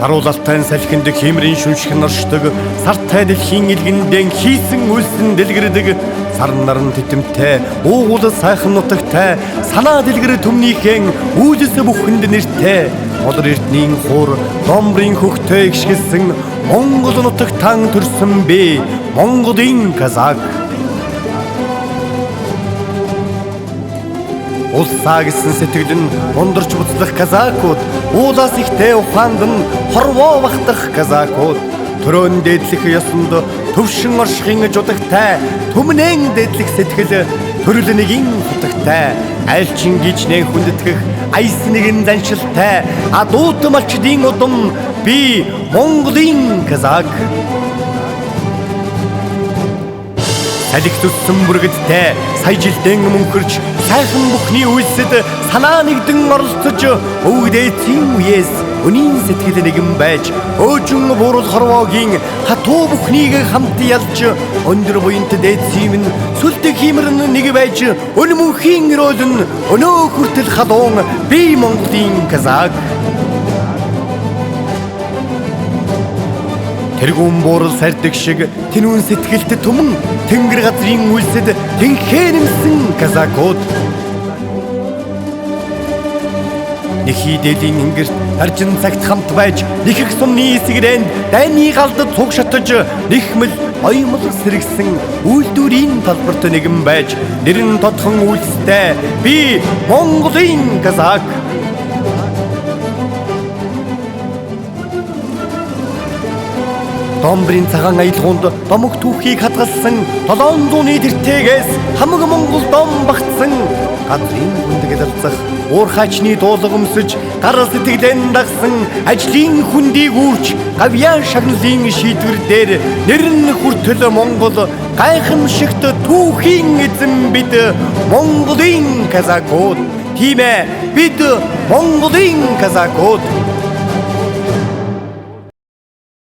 Саруулалтай салхинд хэмрийн шүншиг наршдаг, сартай дэлхийн илгэндэн хийсэн үлсэн дэлгэрдэг, сарн наран титэмтэй, уугуул сайхан нутагтай, санаа дэлгэр төмнийхэн үйлс бүхэнд нэртэй, Одор эрднийн хуур, домбрын хөхтэй ишгэлсэн, Монгол нутагтан төрсөн би, Монголын казак. Улсаа гэсэн сэтгэл нь ундарч буцлах казакууд, уулаас ихтэй ухаанд нь хорвоо бахтах казакууд, төрөөн дээдлэх ёсонд төвшин оршихын жудагтай, түмнэн дээдлэх сэтгэл төрөл нэгэн хутагтай, айлчин гичнээ хүндэтгэх айс нэгэн заншилтай, адуут малчдын удам би Монголын казак. Салхи төссөн бүргэдтэй сая жилдэн мөнхөрч сайхан бүхний үйлсэд санаа нэгдэн оролцож өвгдээцийн үеэс өнийн сэтгэл нэгэн байж өөжин буурал хорвоогийн хатуу бүхнийг хамт ялж өндөр буянт дээцийн минь сүлдэг химэрн нэг байж өн мөнхийн өрөөлн өнөө хүртэл халуун би Монголын казак. Тэргүүн буурал сардаг шиг тэнүүн сэтгэлд түмэн тэнгэр газрын үйлсэд тэнхээ нэмсэн казакууд. Нэхий дээлийн ингэрт аржин цагт хамт байж нэхэх сумны эсгэрээнд дайны галдад цуг шатаж нэхмэл оёмл сэргсэн үйлдвэрийн талбарт нэгэн байж нэрэн тодхон үйлстэй би Монголын казак. Домбрын цагаан аялгаунд домог түүхийг хадгалсан 700-ны тэртээс хамаг Монгол дом багтсан газрын хүндэгэд алцах уурхаачны дуулга өмсөж гар сэтгэлэн дагсан ажлын хүндийг үрж гавьяа шагналын шийдвэр дээр нэрн хүртэл Монгол гайхамшигт түүхийн эзэн бид Монголын казакууд. Тийм ээ, бид Монголын казакууд.